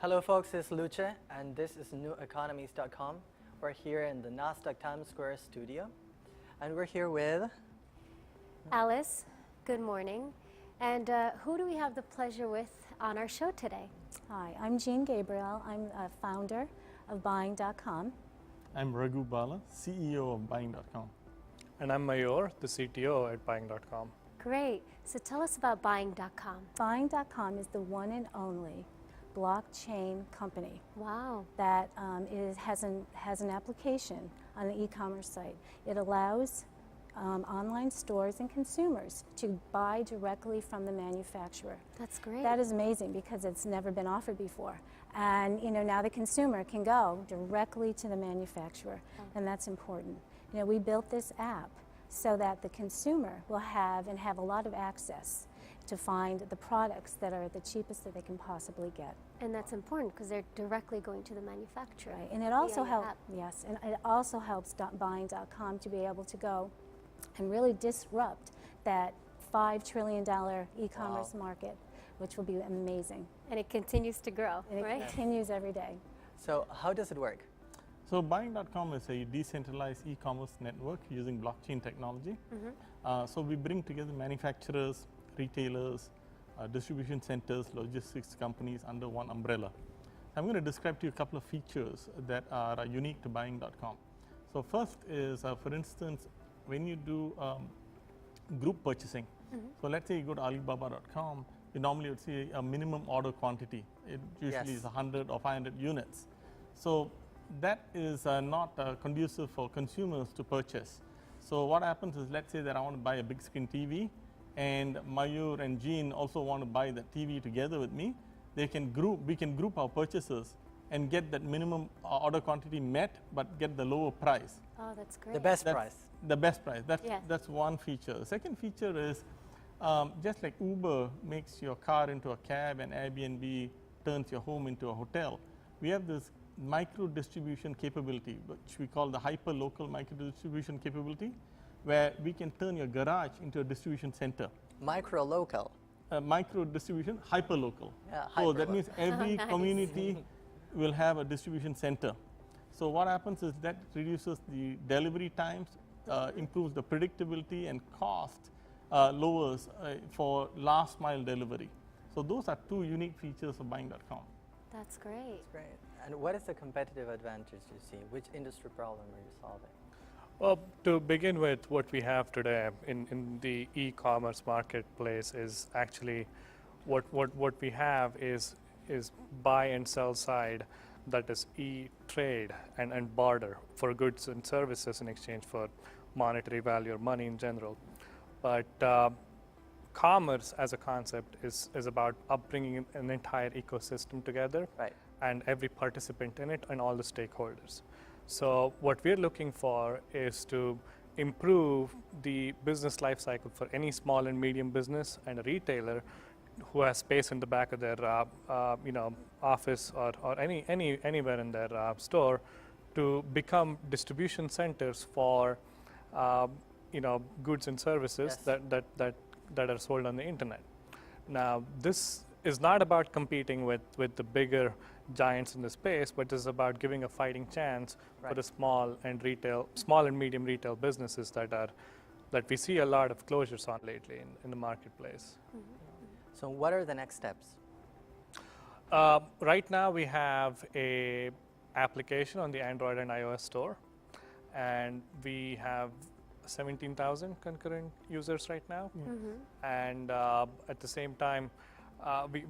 Hello folks, it's Luce and this is neweconomies.com. We're here in the Nasdaq Times Square studio and we're here with Alice, good morning. And who do we have the pleasure with on our show today? Hi, I'm Jean Gabriel. I'm a founder of Buying.com. I'm Raghu Bala, CEO of Buying.com. And I'm Mayur, the CTO at Buying.com. Great. So tell us about Buying.com. Buying.com is the one and only blockchain company. Wow. That has an application on the e-commerce site. It allows online stores and consumers to buy directly from the manufacturer. That's great. That is amazing because it's never been offered before. And now the consumer can go directly to the manufacturer, and that's important. We built this app so that the consumer will have a lot of access to find the products that are the cheapest that they can possibly get. And that's important because they're directly going to the manufacturer. Right. And it also helps Buying.com to be able to go and really disrupt that $5 trillion e-commerce market, which will be amazing. And it continues to grow, and right? It continues every day. So how does it work? So Buying.com is a decentralized e-commerce network using blockchain technology. So we bring together manufacturers, retailers, distribution centers, logistics companies under one umbrella. I'm going to describe to you a couple of features that are unique to Buying.com. So first is, for instance, when you do group purchasing. So let's say you go to Alibaba.com, you normally would see a minimum order quantity. It usually is 100 or 500 units. So that is not conducive for consumers to purchase. So what happens is, let's say that I want to buy a big screen TV, and Mayur and Jean also want to buy the TV together with me. We can group our purchases and get that minimum order quantity met, but get the lower price. Oh, that's great. The best price. The best price. That's one feature. The second feature is, just like Uber makes your car into a cab and Airbnb turns your home into a hotel, we have this micro distribution capability, which we call the hyper-local micro distribution capability, where we can turn your garage into a distribution center. Micro-local. Micro distribution, hyper-local. Yeah, so that means every Nice. community will have a distribution center. So what happens is that reduces the delivery times, improves the predictability, and cost lowers for last mile delivery. So those are two unique features of Buying.com. That's great. That's great. And what is the competitive advantage you see? Which industry problem are you solving? Well, to begin with, what we have today in the e-commerce marketplace is actually what we have is buy and sell side, that is e-trade and barter for goods and services in exchange for monetary value or money in general. But commerce as a concept is about bringing an entire ecosystem together, Right. and every participant in it and all the stakeholders. So what we're looking for is to improve the business life cycle for any small and medium business and a retailer who has space in the back of their office or anywhere in their store to become distribution centers for goods and services that are sold on the internet. Now, this is not about competing with the bigger giants in the space, but is about giving a fighting chance for the small and medium retail businesses that we see a lot of closures on lately in the marketplace. So what are the next steps? Right now we have a application on the Android and iOS store, and we have 17,000 concurrent users right now. And at the same time,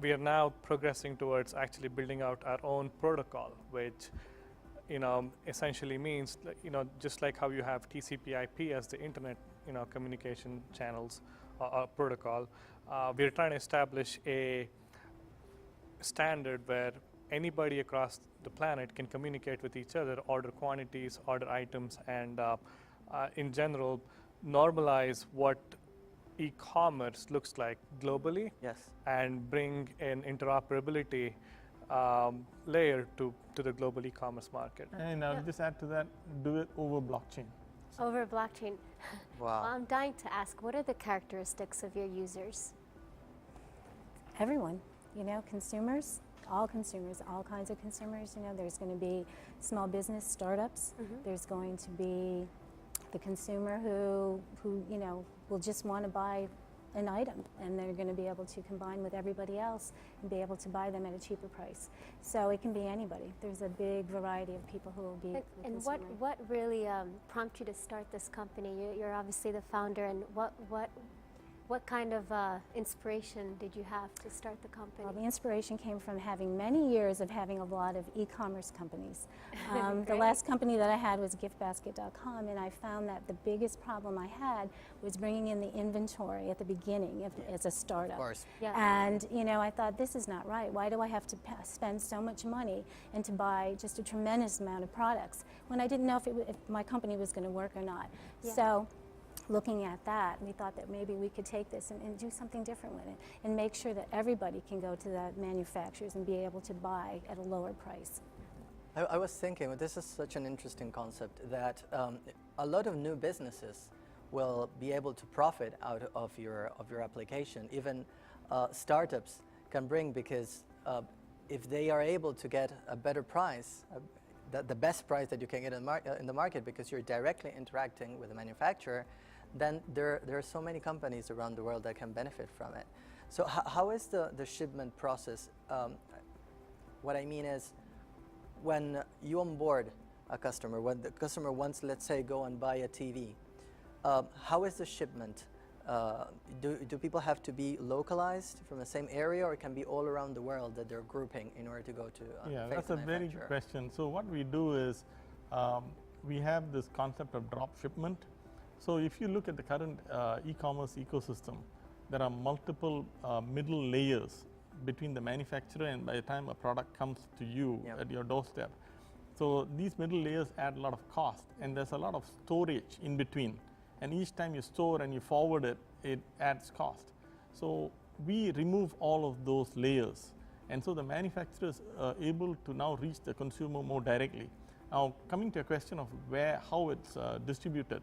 we are now progressing towards actually building out our own protocol, which essentially means just like how you have TCP/IP as the internet communication channels or protocol, we're trying to establish a standard where anybody across the planet can communicate with each other, order quantities, order items, and in general normalize what e-commerce looks like globally. Yes. And bring an interoperability layer to the global e-commerce market. And I'll just add to that, do it over blockchain. Over blockchain. Wow. Well, I'm dying to ask, what are the characteristics of your users? Everyone, consumers, all consumers, all kinds of consumers. You know, there's going to be small business startups. There's going to be the consumer who you know, will just want to buy an item, and they're going to be able to combine with everybody else and be able to buy them at a cheaper price. So it can be anybody. There's a big variety of people who will be the And consumer. what really prompted you to start this company? You're obviously the founder, and what kind of inspiration did you have to start the company? Well, the inspiration came from having many years of having a lot of e-commerce companies. The last company that I had was giftbasket.com, and I found that the biggest problem I had was bringing in the inventory at the beginning as a startup. Of course. Yeah. And you know, I thought, this is not right. Why do I have to spend so much money and to buy just a tremendous amount of products when I didn't know if my company was going to work or not? Yeah. So, looking at that, we thought that maybe we could take this and do something different with it and make sure that everybody can go to the manufacturers and be able to buy at a lower price. I was thinking, well, this is such an interesting concept that a lot of new businesses will be able to profit out of your application. Even startups can bring, because if they are able to get a better price, the best price that you can get in the market, because you're directly interacting with the manufacturer, then there are so many companies around the world that can benefit from it. So how is the shipment process? What I mean is, when you onboard a customer, when the customer wants, let's say, go and buy a TV, how is the shipment? Do people have to be localized from the same area, or it can be all around the world that they're grouping in order to go to Yeah, face that's the a very good question. So what we do is, we have this concept of drop shipment. So if you look at the current e-commerce ecosystem, there are multiple middle layers between the manufacturer and by the time a product comes to you at your doorstep. So these middle layers add a lot of cost, and there's a lot of storage in between. And each time you store and you forward it, it adds cost. So we remove all of those layers. And so the manufacturers are able to now reach the consumer more directly. Now, coming to a question of how it's distributed.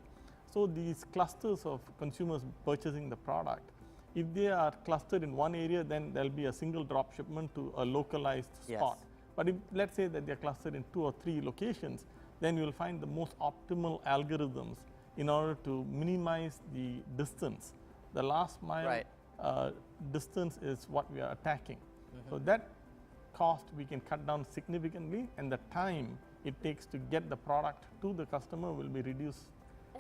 So these clusters of consumers purchasing the product, if they are clustered in one area, then there'll be a single drop shipment to a localized spot. But if, let's say that they're clustered in 2 or 3 locations, then you'll find the most optimal algorithms in order to minimize the distance. The last mile distance is what we are attacking. So that cost we can cut down significantly, and the time it takes to get the product to the customer will be reduced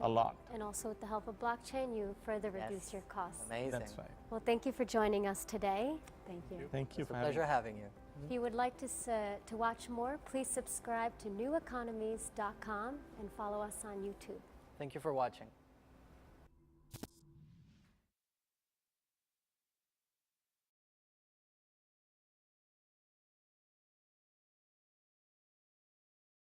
a lot. And also with the help of blockchain, you further reduce your costs. Amazing. That's right. Well, thank you for joining us today. Thank you. Thank you It's a for having pleasure me. having you. If you would like to watch more, please subscribe to neweconomies.com and follow us on YouTube. Thank you for watching.